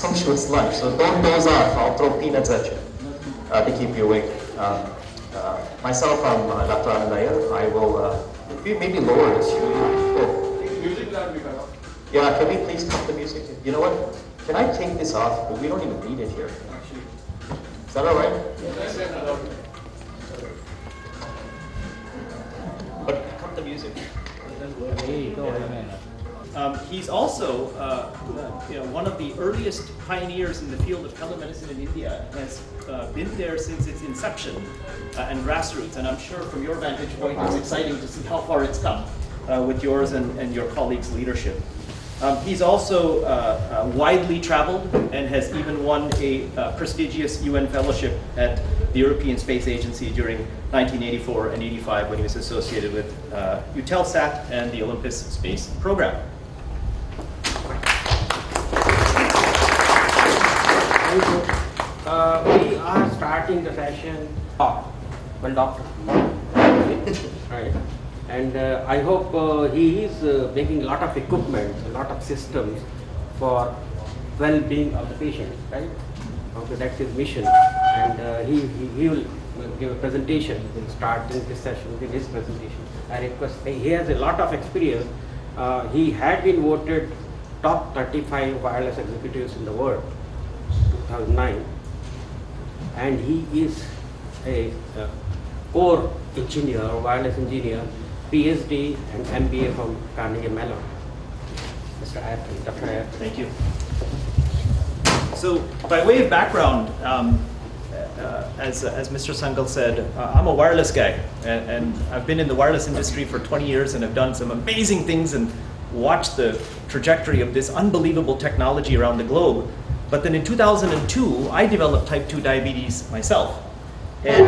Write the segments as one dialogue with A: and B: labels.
A: sumptuous lunch. So don't doze off. I'll throw peanuts at you to keep you awake. Myself, I'm Dr. Anandaya. I will maybe lower this.
B: Music will be cut off.
A: Yeah, can we please cut the music? You know what? Can I take this off? We don't even need it here. Is that all right? But cut the music. He's also one of the earliest pioneers in the field of telemedicine in India. Has been there since its inception and grassroots. And I'm sure from your vantage point, it's exciting to see how far it's come with yours and your colleagues' leadership. He's also widely traveled and has even won a prestigious UN fellowship at the European Space Agency during 1984 and 85 when he was associated with Eutelsat and the Olympus space program.
C: We are starting the session. Well, doctor. Right. And I hope he is making a lot of equipment, a lot of systems for well-being of the patient, right? Okay, that's his mission. And he will give a presentation. We'll start this session with his presentation. I request, he has a lot of experience. He had been voted top 35 wireless executives in the world, 2009. And he is a core engineer, or wireless engineer, PhD and MBA from Carnegie Mellon. Mr. Ayrton, Dr. Ayrton.
A: Thank you. So, by way of background, as Mr. Sangal said, I'm a wireless guy, and I've been in the wireless industry for 20 years, and I've done some amazing things and watched the trajectory of this unbelievable technology around the globe. But then in 2002, I developed type 2 diabetes myself. And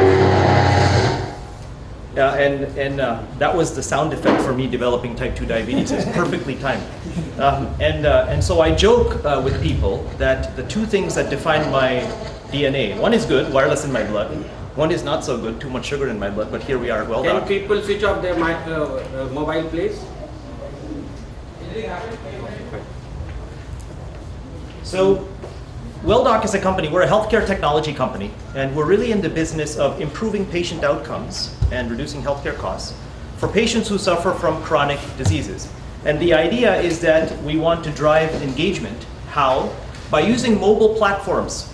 A: that was the sound effect for me developing type 2 diabetes. It's perfectly timed. And so I joke with people that the two things that define my DNA, one is good, wireless in my blood. One is not so good, too much sugar in my blood, but here we are, well done.
C: Can people switch off their mobile, please?
A: So, WellDoc is a company, we're a healthcare technology company, and we're really in the business of improving patient outcomes and reducing healthcare costs for patients who suffer from chronic diseases. And the idea is that we want to drive engagement. How? By using mobile platforms,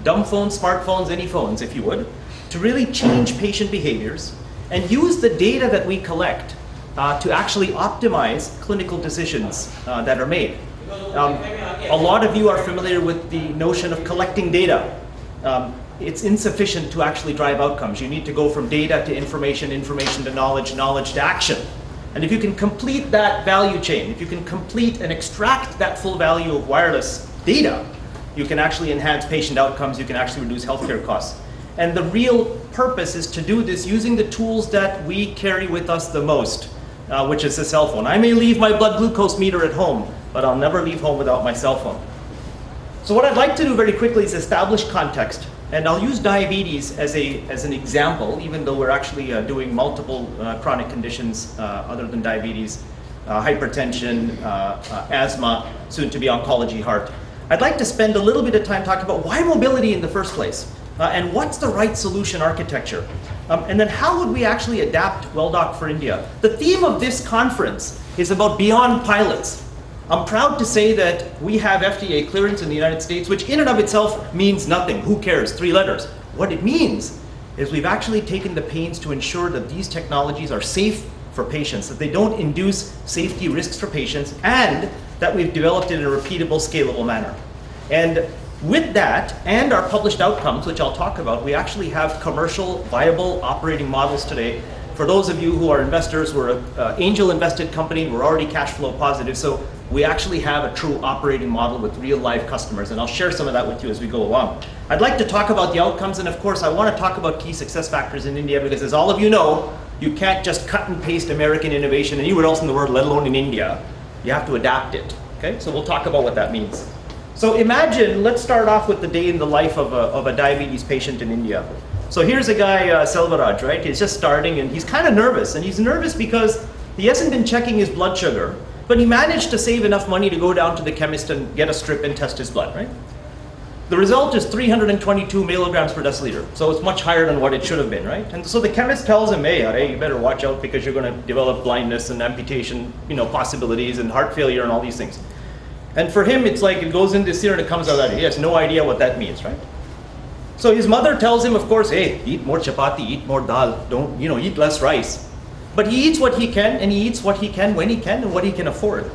A: dumb phones, smartphones, any phones, if you would, to really change patient behaviors and use the data that we collect to actually optimize clinical decisions that are made. A lot of you are familiar with the notion of collecting data. It's insufficient to actually drive outcomes. You need to go from data to information, information to knowledge, knowledge to action. And if you can complete that value chain, if you can complete and extract that full value of wireless data, you can actually enhance patient outcomes, you can actually reduce healthcare costs. And the real purpose is to do this using the tools that we carry with us the most, which is a cell phone. I may leave my blood glucose meter at home, but I'll never leave home without my cell phone. So what I'd like to do very quickly is establish context. And I'll use diabetes as an example, even though we're actually doing multiple chronic conditions other than diabetes, hypertension, asthma, soon to be oncology, heart. I'd like to spend a little bit of time talking about why mobility in the first place, and what's the right solution architecture. And then how would we actually adapt WellDoc for India? The theme of this conference is about beyond pilots. I'm proud to say that we have FDA clearance in the United States, which in and of itself means nothing. Who cares? 3 letters. What it means is we've actually taken the pains to ensure that these technologies are safe for patients, that they don't induce safety risks for patients, and that we've developed it in a repeatable, scalable manner. And with that, and our published outcomes, which I'll talk about, we actually have commercial, viable operating models today. For those of you who are investors, we're an angel invested company, we're already cash flow positive, so we actually have a true operating model with real live customers, and I'll share some of that with you as we go along. I'd like to talk about the outcomes, and of course I want to talk about key success factors in India, because as all of you know, you can't just cut and paste American innovation anywhere else in the world, let alone in India. You have to adapt it, okay? So we'll talk about what that means. So imagine, let's start off with the day in the life of a diabetes patient in India. So here's a guy, Selvaraj, right? He's just starting and he's kind of nervous. And he's nervous because he hasn't been checking his blood sugar. But he managed to save enough money to go down to the chemist and get a strip and test his blood, right? The result is 322 milligrams per deciliter. So it's much higher than what it should have been, right? And so the chemist tells him, hey, you better watch out because you're going to develop blindness and amputation, possibilities and heart failure and all these things. And for him, it's like it goes in this ear and it comes out that ear. He has no idea what that means, right? So his mother tells him, of course, hey, eat more chapati, eat more dal, don't, eat less rice. But he eats what he can, and he eats what he can when he can and what he can afford.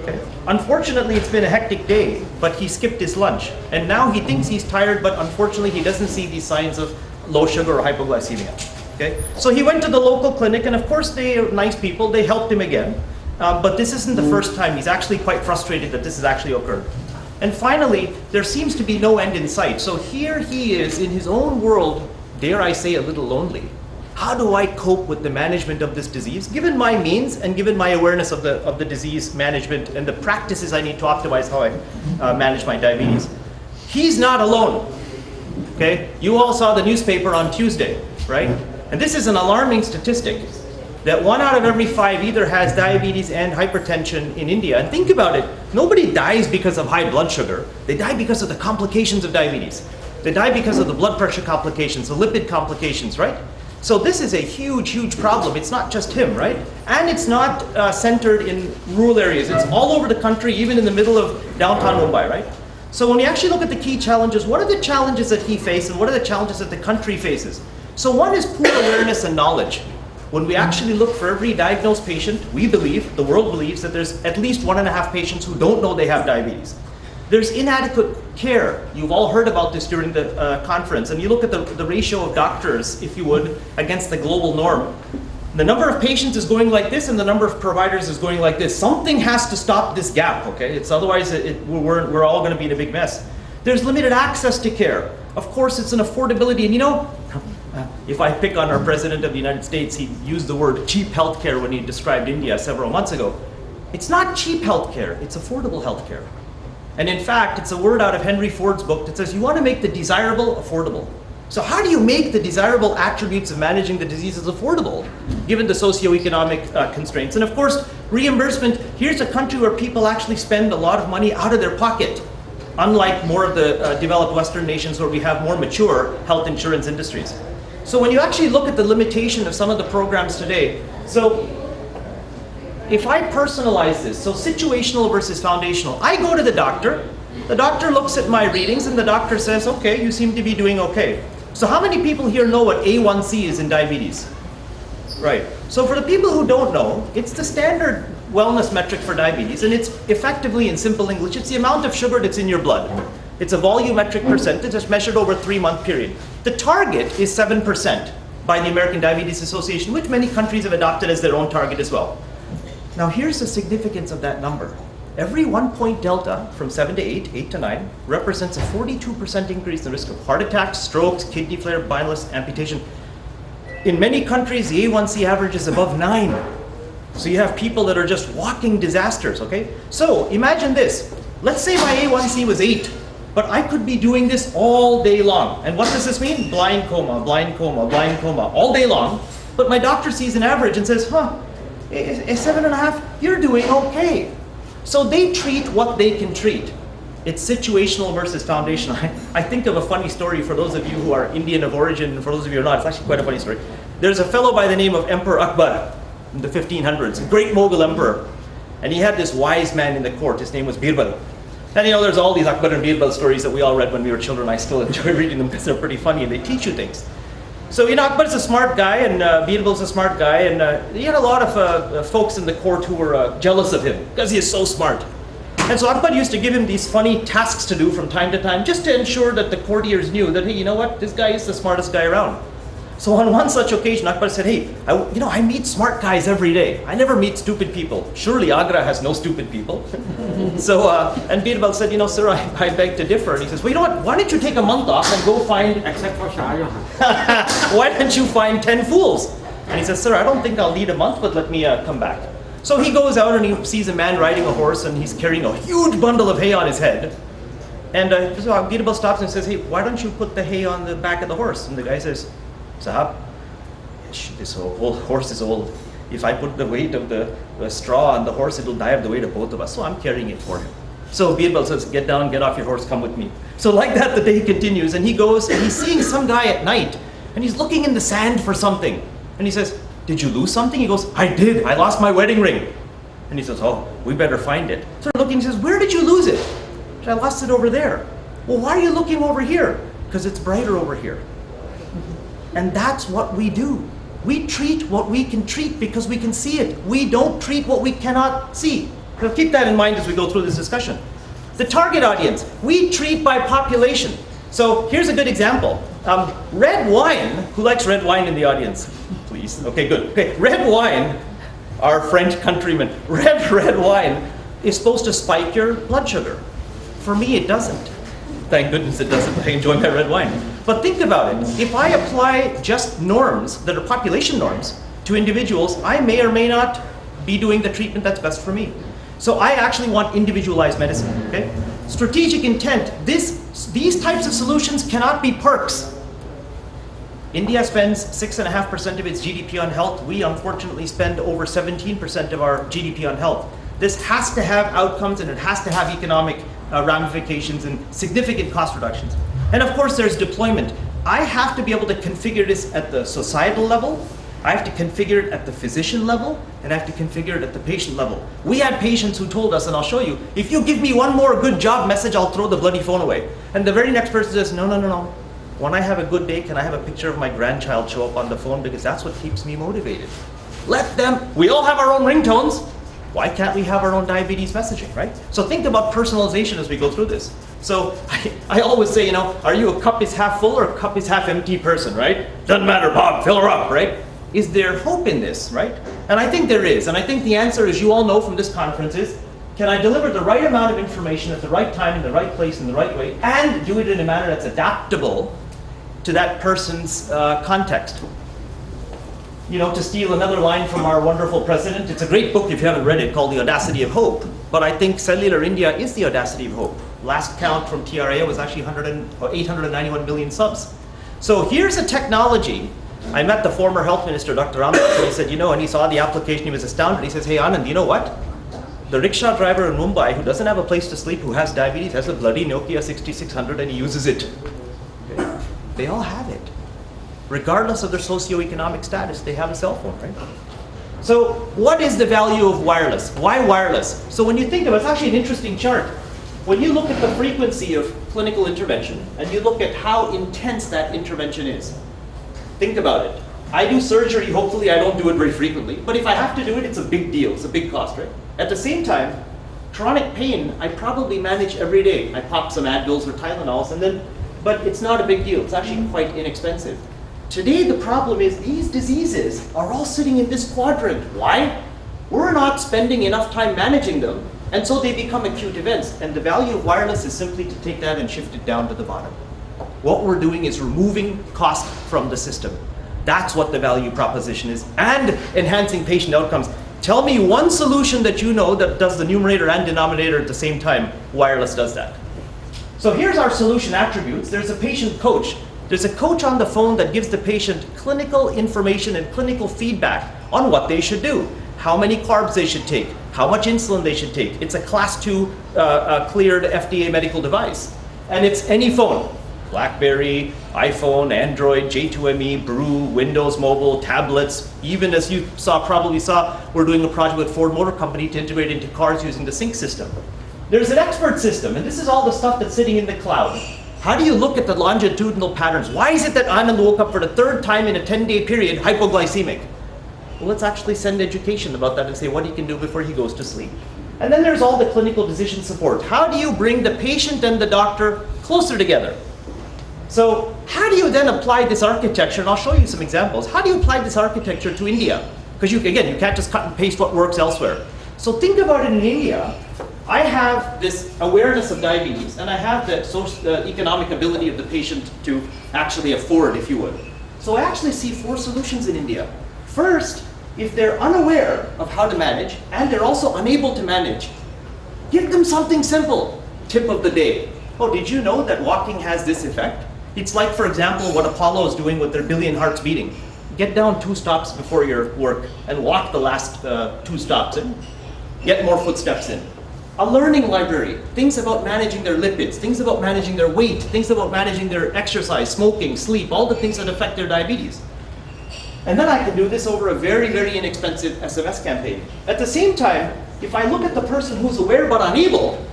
A: Okay? Unfortunately, it's been a hectic day, but he skipped his lunch. And now he thinks he's tired, but unfortunately, he doesn't see these signs of low sugar or hypoglycemia. Okay? So he went to the local clinic, and of course, they are nice people. They helped him again. But this isn't the first time. He's actually quite frustrated that this has actually occurred. And finally, there seems to be no end in sight. So here he is in his own world, dare I say, a little lonely. How do I cope with the management of this disease, given my means and given my awareness of the disease management and the practices I need to optimize how I manage my diabetes? He's not alone. Okay? You all saw the newspaper on Tuesday, right? And this is an alarming statistic that 1 out of every 5 either has diabetes and hypertension in India. And think about it, nobody dies because of high blood sugar. They die because of the complications of diabetes. They die because of the blood pressure complications, the lipid complications, right? So this is a huge, huge problem. It's not just him, right? And it's not centered in rural areas. It's all over the country, even in the middle of downtown Mumbai, right? So when you actually look at the key challenges, what are the challenges that he faced and what are the challenges that the country faces? So one is poor awareness and knowledge. When we actually look for every diagnosed patient, we believe, the world believes, that there's at least 1.5 patients who don't know they have diabetes. There's inadequate care. You've all heard about this during the conference. And you look at the ratio of doctors, if you would, against the global norm. The number of patients is going like this and the number of providers is going like this. Something has to stop this gap, okay? Otherwise, we're all going to be in a big mess. There's limited access to care. Of course, it's an affordability. And if I pick on our President of the United States, he used the word cheap healthcare when he described India several months ago. It's not cheap healthcare, it's affordable healthcare. And in fact, it's a word out of Henry Ford's book that says you want to make the desirable affordable. So how do you make the desirable attributes of managing the diseases affordable, given the socioeconomic constraints? And of course, reimbursement. Here's a country where people actually spend a lot of money out of their pocket, unlike more of the developed Western nations where we have more mature health insurance industries. So when you actually look at the limitation of some of the programs today, so if I personalize this, so situational versus foundational, I go to the doctor looks at my readings and the doctor says, okay, you seem to be doing okay. So how many people here know what A1C is in diabetes? Right. So for the people who don't know, it's the standard wellness metric for diabetes, and it's effectively, in simple English, it's the amount of sugar that's in your blood. It's a volumetric percentage that's measured over a 3-month period. The target is 7% by the American Diabetes Association, which many countries have adopted as their own target as well. Now here's the significance of that number. Every 1-point delta from 7 to 8, 8 to 9, represents a 42% increase in the risk of heart attacks, strokes, kidney failure, spineless amputation. In many countries, the A1C average is above 9. So you have people that are just walking disasters, okay? So imagine this. Let's say my A1C was 8, but I could be doing this all day long. And what does this mean? Blind coma, blind coma, blind coma, all day long. But my doctor sees an average and says, a 7.5, you're doing okay. So they treat what they can treat. It's situational versus foundational. I think of a funny story for those of you who are Indian of origin, and for those of you who are not, it's actually quite a funny story. There's a fellow by the name of Emperor Akbar in the 1500s, a great Mughal emperor. And he had this wise man in the court, his name was Birbal. And there's all these Akbar and Birbal stories that we all read when we were children. I still enjoy reading them because they're pretty funny and they teach you things. So Akbar's a smart guy and Birbal's a smart guy, and he had a lot of folks in the court who were jealous of him because he is so smart. And so Akbar used to give him these funny tasks to do from time to time just to ensure that the courtiers knew that, hey, you know what, this guy is the smartest guy around. So on one such occasion, Akbar said, hey, I meet smart guys every day. I never meet stupid people. Surely Agra has no stupid people. So, and Birbal said, sir, I beg to differ. And he says, well, you know what, why don't you take a month off and go find,
C: Except for Shah Jahan.
A: why don't you find 10 fools? And he says, sir, I don't think I'll need a month, but let me come back. So he goes out and he sees a man riding a horse and he's carrying a huge bundle of hay on his head. And so Birbal stops and says, hey, why don't you put the hay on the back of the horse? And the guy says, Sahab, this old horse is old. if I put the weight of the straw on the horse, it'll die of the weight of both of us. So I'm carrying it for him. So Birbal says, get down, get off your horse, come with me. So like that, the day continues, and he goes, and he's seeing some guy at night, and he's looking in the sand for something. And he says, did you lose something? He goes, I did, I lost my wedding ring. And he says, oh, we better find it. So looking, he says, where did you lose it? I lost it over there. Well, why are you looking over here? Because it's brighter over here. And that's what we do. We treat what we can treat because we can see it. We don't treat what we cannot see. So keep that in mind as we go through this discussion. The target audience, we treat by population. So here's a good example. Red wine, who likes red wine in the audience? Please, okay, good. Okay, red wine, our French countrymen, red wine is supposed to spike your blood sugar. For me, it doesn't. Thank goodness it doesn't. I enjoy my red wine. But think about it. If I apply just norms that are population norms to individuals, I may or may not be doing the treatment that's best for me. So I actually want individualized medicine, okay? Strategic intent. These types of solutions cannot be perks. India spends 6.5% of its GDP on health. We unfortunately spend over 17% of our GDP on health. This has to have outcomes, and it has to have economic ramifications and significant cost reductions. And of course there's deployment. I have to be able to configure this at the societal level, I have to configure it at the physician level, and I have to configure it at the patient level. We had patients who told us, and I'll show you, if you give me one more good job message, I'll throw the bloody phone away. And the very next person says, no. When I have a good day, can I have a picture of my grandchild show up on the phone, because that's what keeps me motivated. Let them, we all have our own ringtones. Why can't we have our own diabetes messaging, right? So think about personalization as we go through this. So I always say, are you a cup is half full or a cup is half empty person, right? Doesn't matter, Bob, fill her up, right? Is there hope in this, right? And I think there is. And I think the answer, as you all know from this conference, is can I deliver the right amount of information at the right time, in the right place, in the right way, and do it in a manner that's adaptable to that person's context? To steal another line from our wonderful president, it's a great book if you haven't read it, called The Audacity of Hope. But I think Cellular India is the audacity of hope. Last count from TRA was actually 891 million subs. So here's a technology. I met the former health minister, Dr. Amit, and he said, and he saw the application, he was astounded. He says, hey Anand, you know what? The rickshaw driver in Mumbai who doesn't have a place to sleep, who has diabetes, has a bloody Nokia 6600 and he uses it. Okay. They all have it. Regardless of their socioeconomic status, they have a cell phone, right? So what is the value of wireless? Why wireless? So when you think of it, it's actually an interesting chart. When you look at the frequency of clinical intervention, and you look at how intense that intervention is, think about it. I do surgery, hopefully I don't do it very frequently, but if I have to do it, it's a big deal, it's a big cost, right? At the same time, chronic pain, I probably manage every day. I pop some Advils or Tylenols, but it's not a big deal, it's actually quite inexpensive. Today, the problem is these diseases are all sitting in this quadrant. Why? We're not spending enough time managing them, and so they become acute events. And the value of wireless is simply to take that and shift it down to the bottom. What we're doing is removing cost from the system. That's what the value proposition is, and enhancing patient outcomes. Tell me one solution that you know that does the numerator and denominator at the same time. Wireless does that. So here's our solution attributes. There's a patient coach. There's a coach on the phone that gives the patient clinical information and clinical feedback on what they should do, how many carbs they should take, how much insulin they should take. It's a class 2 cleared FDA medical device. And it's any phone, BlackBerry, iPhone, Android, J2ME, Brew, Windows Mobile, tablets. Even as you probably saw, we're doing a project with Ford Motor Company to integrate into cars using the sync system. There's an expert system, and this is all the stuff that's sitting in the cloud. How do you look at the longitudinal patterns? Why is it that Anand woke up for the 3rd time in a 10-day period hypoglycemic? Well, let's actually send education about that and say what he can do before he goes to sleep. And then there's all the clinical decision support. How do you bring the patient and the doctor closer together? So how do you then apply this architecture? And I'll show you some examples. How do you apply this architecture to India? Because you can't just cut and paste what works elsewhere. So think about it in India. I have this awareness of diabetes, and I have the economic ability of the patient to actually afford, if you would. So I actually see 4 solutions in India. First, if they're unaware of how to manage, and they're also unable to manage, give them something simple. Tip of the day. Oh, did you know that walking has this effect? It's like, for example, what Apollo is doing with their billion hearts beating. get down 2 stops before your work and walk the last 2 stops and get more footsteps in. A learning library, things about managing their lipids, things about managing their weight, things about managing their exercise, smoking, sleep, all the things that affect their diabetes. And then I can do this over a very, very inexpensive SMS campaign. At the same time, if I look at the person who's aware but unable,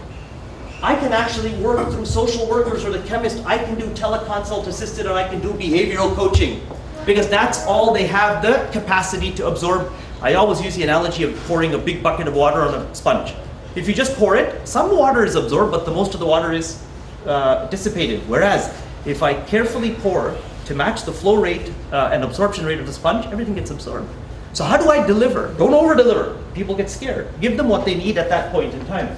A: I can actually work through social workers or the chemist. I can do teleconsult assisted, and I can do behavioral coaching, because that's all they have the capacity to absorb. I always use the analogy of pouring a big bucket of water on a sponge. If you just pour it, some water is absorbed, but the most of the water is dissipated. Whereas if I carefully pour to match the flow rate and absorption rate of the sponge, everything gets absorbed. So how do I deliver? Don't over-deliver. People get scared. Give them what they need at that point in time.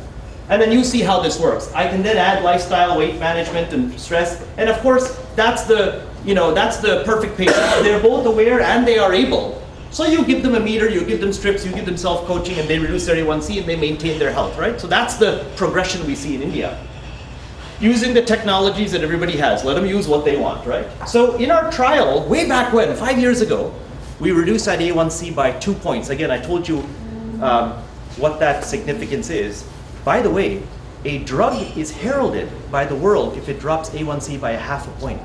A: And then you see how this works. I can then add lifestyle, weight management, and stress. And of course, that's the perfect patient. They're both aware and they are able. So you give them a meter, you give them strips, you give them self-coaching, and they reduce their A1C and they maintain their health, right? So that's the progression we see in India. Using the technologies that everybody has. Let them use what they want, right? So in our trial, way back when, 5 years ago, we reduced that A1C by 2 points. Again, I told you what that significance is. By the way, a drug is heralded by the world if it drops A1C by 0.5 point.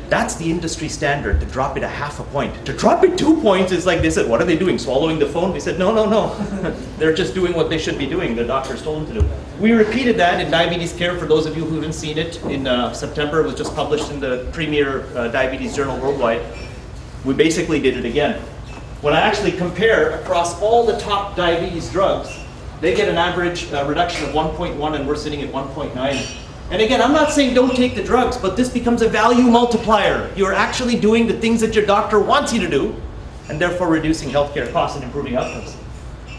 A: That's the industry standard, to drop it 0.5 point. To drop it 2 points is like they said, what are they doing, swallowing the phone? We said, no, no, no. They're just doing what they should be doing, the doctors told them to do. We repeated that in Diabetes Care. For those of you who haven't seen it, in September, it was just published in the premier diabetes journal worldwide. We basically did it again. When I actually compare across all the top diabetes drugs, they get an average reduction of 1.1, and we're sitting at 1.9. And again, I'm not saying don't take the drugs, but this becomes a value multiplier. You're actually doing the things that your doctor wants you to do, and therefore reducing healthcare costs and improving outcomes.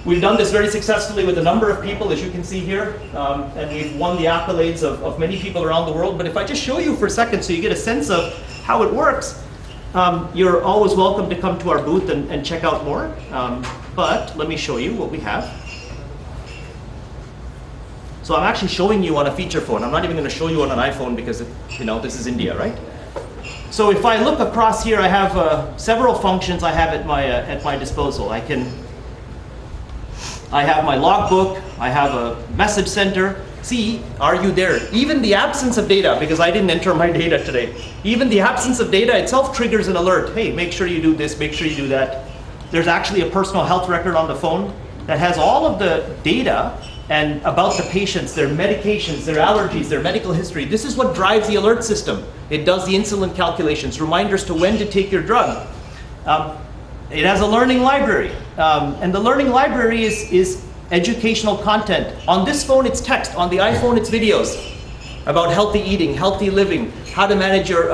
A: We've done this very successfully with a number of people, as you can see here, and we've won the accolades of many people around the world. But if I just show you for a second so you get a sense of how it works, you're always welcome to come to our booth and check out more. But let me show you what we have. So I'm actually showing you on a feature phone. I'm not even going to show you on an iPhone because, this is India, right? So if I look across here, I have several functions I have at my disposal. I have my logbook. I have a message center. See, are you there? Even the absence of data, because I didn't enter my data today, even the absence of data itself triggers an alert. Hey, make sure you do this, make sure you do that. There's actually a personal health record on the phone that has all of the data and about the patients, their medications, their allergies, their medical history. This is what drives the alert system. It does the insulin calculations, reminders to when to take your drug. It has a learning library. And the learning library is educational content. On this phone, it's text. On the iPhone, it's videos about healthy eating, healthy living, how to manage your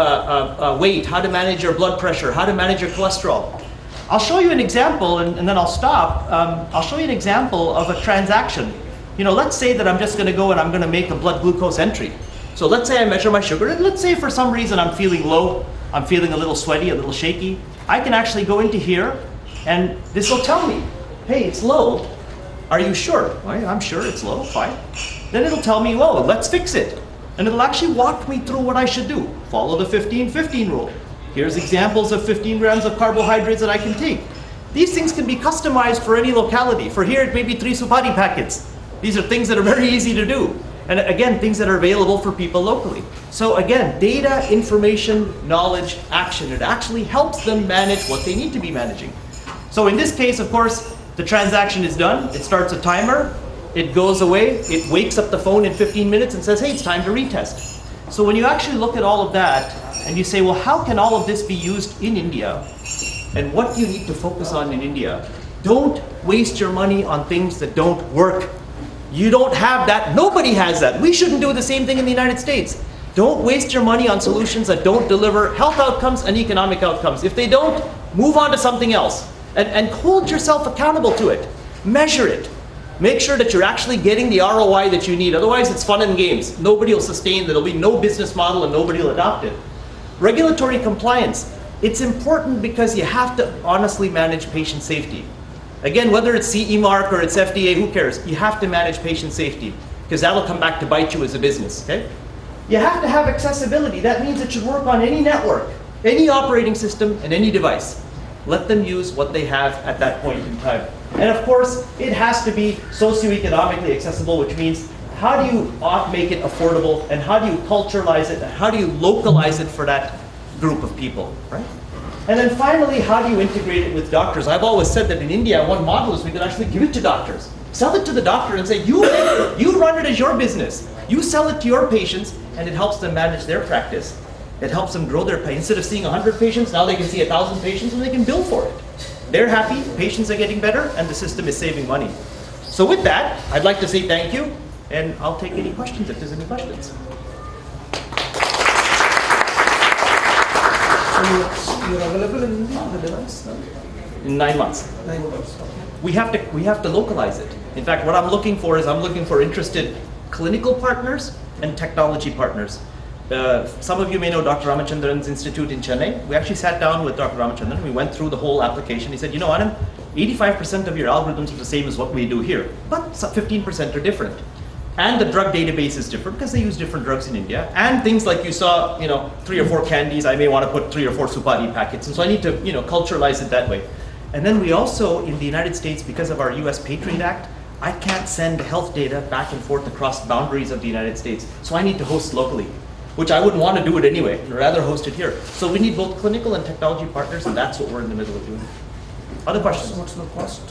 A: weight, how to manage your blood pressure, how to manage your cholesterol. I'll show you an example, and then I'll stop. I'll show you an example of a transaction. Let's say that I'm just going to go and I'm going to make a blood glucose entry. So let's say I measure my sugar, and let's say for some reason I'm feeling low, I'm feeling a little sweaty, a little shaky. I can actually go into here, and this will tell me, hey, it's low. Are you sure? I'm sure it's low, fine. Then it'll tell me, whoa, let's fix it. And it'll actually walk me through what I should do. Follow the 15-15 rule. Here's examples of 15 grams of carbohydrates that I can take. These things can be customized for any locality. For here, it may be 3 supati packets. These are things that are very easy to do. And again, things that are available for people locally. So again, data, information, knowledge, action. It actually helps them manage what they need to be managing. So in this case, of course, the transaction is done. It starts a timer. It goes away. It wakes up the phone in 15 minutes and says, hey, it's time to retest. So when you actually look at all of that and you say, well, how can all of this be used in India? And what do you need to focus on in India? Don't waste your money on things that don't work. You don't have that. Nobody has that. We shouldn't do the same thing in the United States. Don't waste your money on solutions that don't deliver health outcomes and economic outcomes. If they don't, move on to something else. And hold yourself accountable to it. Measure it. Make sure that you're actually getting the ROI that you need. Otherwise, it's fun and games. Nobody will sustain. There'll be no business model and nobody will adopt it. Regulatory compliance. It's important because you have to honestly manage patient safety. Again, whether it's CE mark or it's FDA, who cares? You have to manage patient safety because that'll come back to bite you as a business, okay? You have to have accessibility. That means it should work on any network. Any operating system and any device. Let them use what they have at that point in time. And of course, it has to be socioeconomically accessible, which means how do you make it affordable, and how do you culturalize it, and how do you localize it for that group of people, right? And then finally, how do you integrate it with doctors? I've always said that in India, one model is we could actually give it to doctors. Sell it to the doctor and say, you run it as your business. You sell it to your patients, and it helps them manage their practice. It helps them grow their pay. Instead of seeing 100 patients, now they can see 1,000 patients and they can bill for it. They're happy, patients are getting better, and the system is saving money. So with that, I'd like to say thank you, and I'll take any questions if there's any questions.
D: So you're available in India, the device now?
A: In 9 months.
D: 9 months. Okay.
A: We have to localize it. In fact, what I'm looking for is I'm looking for interested clinical partners and technology partners. Some of you may know Dr. Ramachandran's institute in Chennai. We actually sat down with Dr. Ramachandran. We went through the whole application. He said, you know, Anand, 85% of your algorithms are the same as what we do here, but 15% are different. And the drug database is different because they use different drugs in India. And things like you saw, you know, 3 or 4 candies, I may want to put 3 or 4 supari packets. And so I need to, you know, culturalize it that way. And then we also, in the United States, because of our US Patriot Act, I can't send health data back and forth across boundaries of the United States. So I need to host locally, which I wouldn't want to do it anyway. I'd rather host it here. So we need both clinical and technology partners, and that's what we're in the middle of doing. Other questions?
D: What's the cost?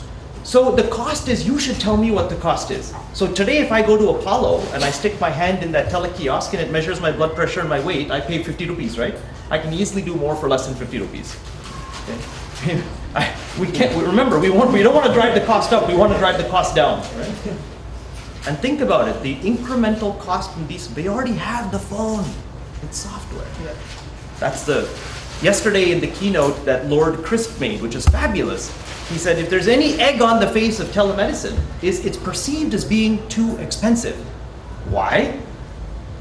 A: So the cost is, you should tell me what the cost is. So today if I go to Apollo and I stick my hand in that telekiosk and it measures my blood pressure and my weight, I pay 50 rupees, right? I can easily do more for less than 50 rupees. Okay? We remember, we don't want to drive the cost up, we want to drive the cost down, right? And think about it, the incremental cost from these, they already have the phone. It's software.
D: Yeah.
A: That's yesterday in the keynote that Lord Crisp made, which is fabulous. He said, if there's any egg on the face of telemedicine, it's perceived as being too expensive. Why?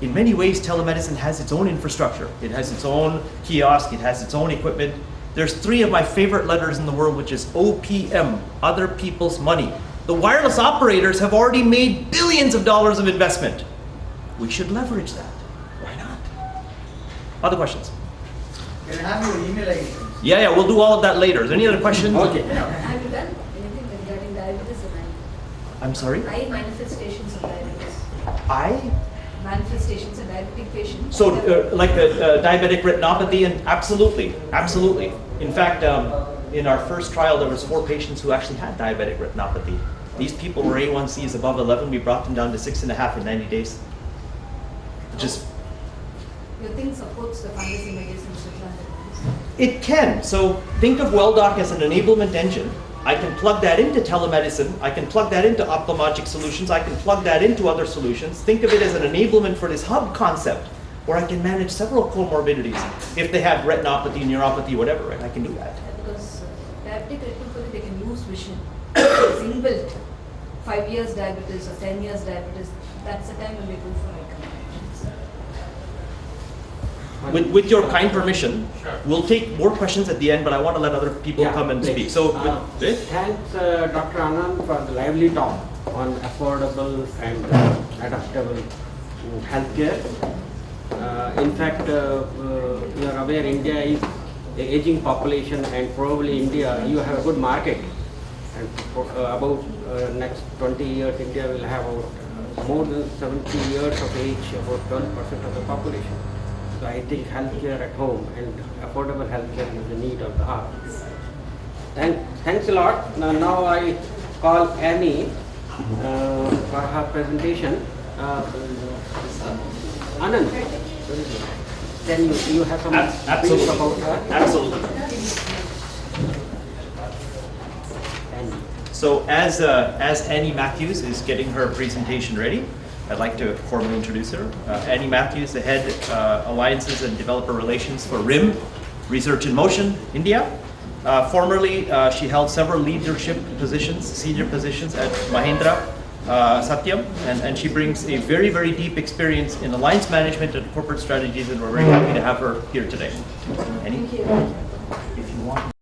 A: In many ways, telemedicine has its own infrastructure. It has its own kiosk, it has its own equipment. There's 3 of my favorite letters in the world, which is OPM, other people's money. The wireless operators have already made billions of dollars of investment. We should leverage that. Why not? Other questions?
E: Can I have your email ID?
A: Yeah, we'll do all of that later. Is there any other questions?
C: Okay.
F: Have you done anything regarding diabetes or not?
A: I'm sorry?
F: Eye manifestations of diabetes.
A: Eye?
F: Manifestations in diabetic patients.
A: So like the diabetic retinopathy, and absolutely. In fact, in our first trial, there was 4 patients who actually had diabetic retinopathy. These people were A1Cs above 11. We brought them down to 6.5 in 90 days. Which is...
F: Your thing supports the fundus images and Switzerland.
A: It can. So think of WellDoc as an enablement engine. I can plug that into telemedicine. I can plug that into ophthalmologic solutions. I can plug that into other solutions. Think of it as an enablement for this hub concept, where I can manage several comorbidities. If they have retinopathy, neuropathy, whatever, right? I can do that.
F: Because diabetic retinopathy, they can lose vision. It's inbuilt. 5 years diabetes or 10 years diabetes, that's the time when they go for recommendations.
A: With your kind permission, we'll take more questions at the end, but I want to let other people come and speak. So,
C: thanks, Dr. Anand, for the lively talk on affordable and adaptable healthcare. In fact, you are aware India is an aging population, and probably India, you have a good market. And about next 20 years, India will have more than 70 years of age, about 12% of the population. So I think healthcare at home and affordable healthcare is the need of the hour. Thanks a lot. Now I call Annie for her presentation. Anand, can you have some
A: Absolutely.
C: brief about her?
A: Absolutely.
C: Annie.
A: So as Annie Matthews is getting her presentation ready, I'd like to formally introduce her. Annie Matthews, the head Alliances and Developer Relations for RIM, Research in Motion, India. Formerly, she held several leadership positions, senior positions at Mahindra Satyam, and she brings a very, very deep experience in alliance management and corporate strategies, and we're very happy to have her here today. Annie?
F: Thank you.
A: If you want.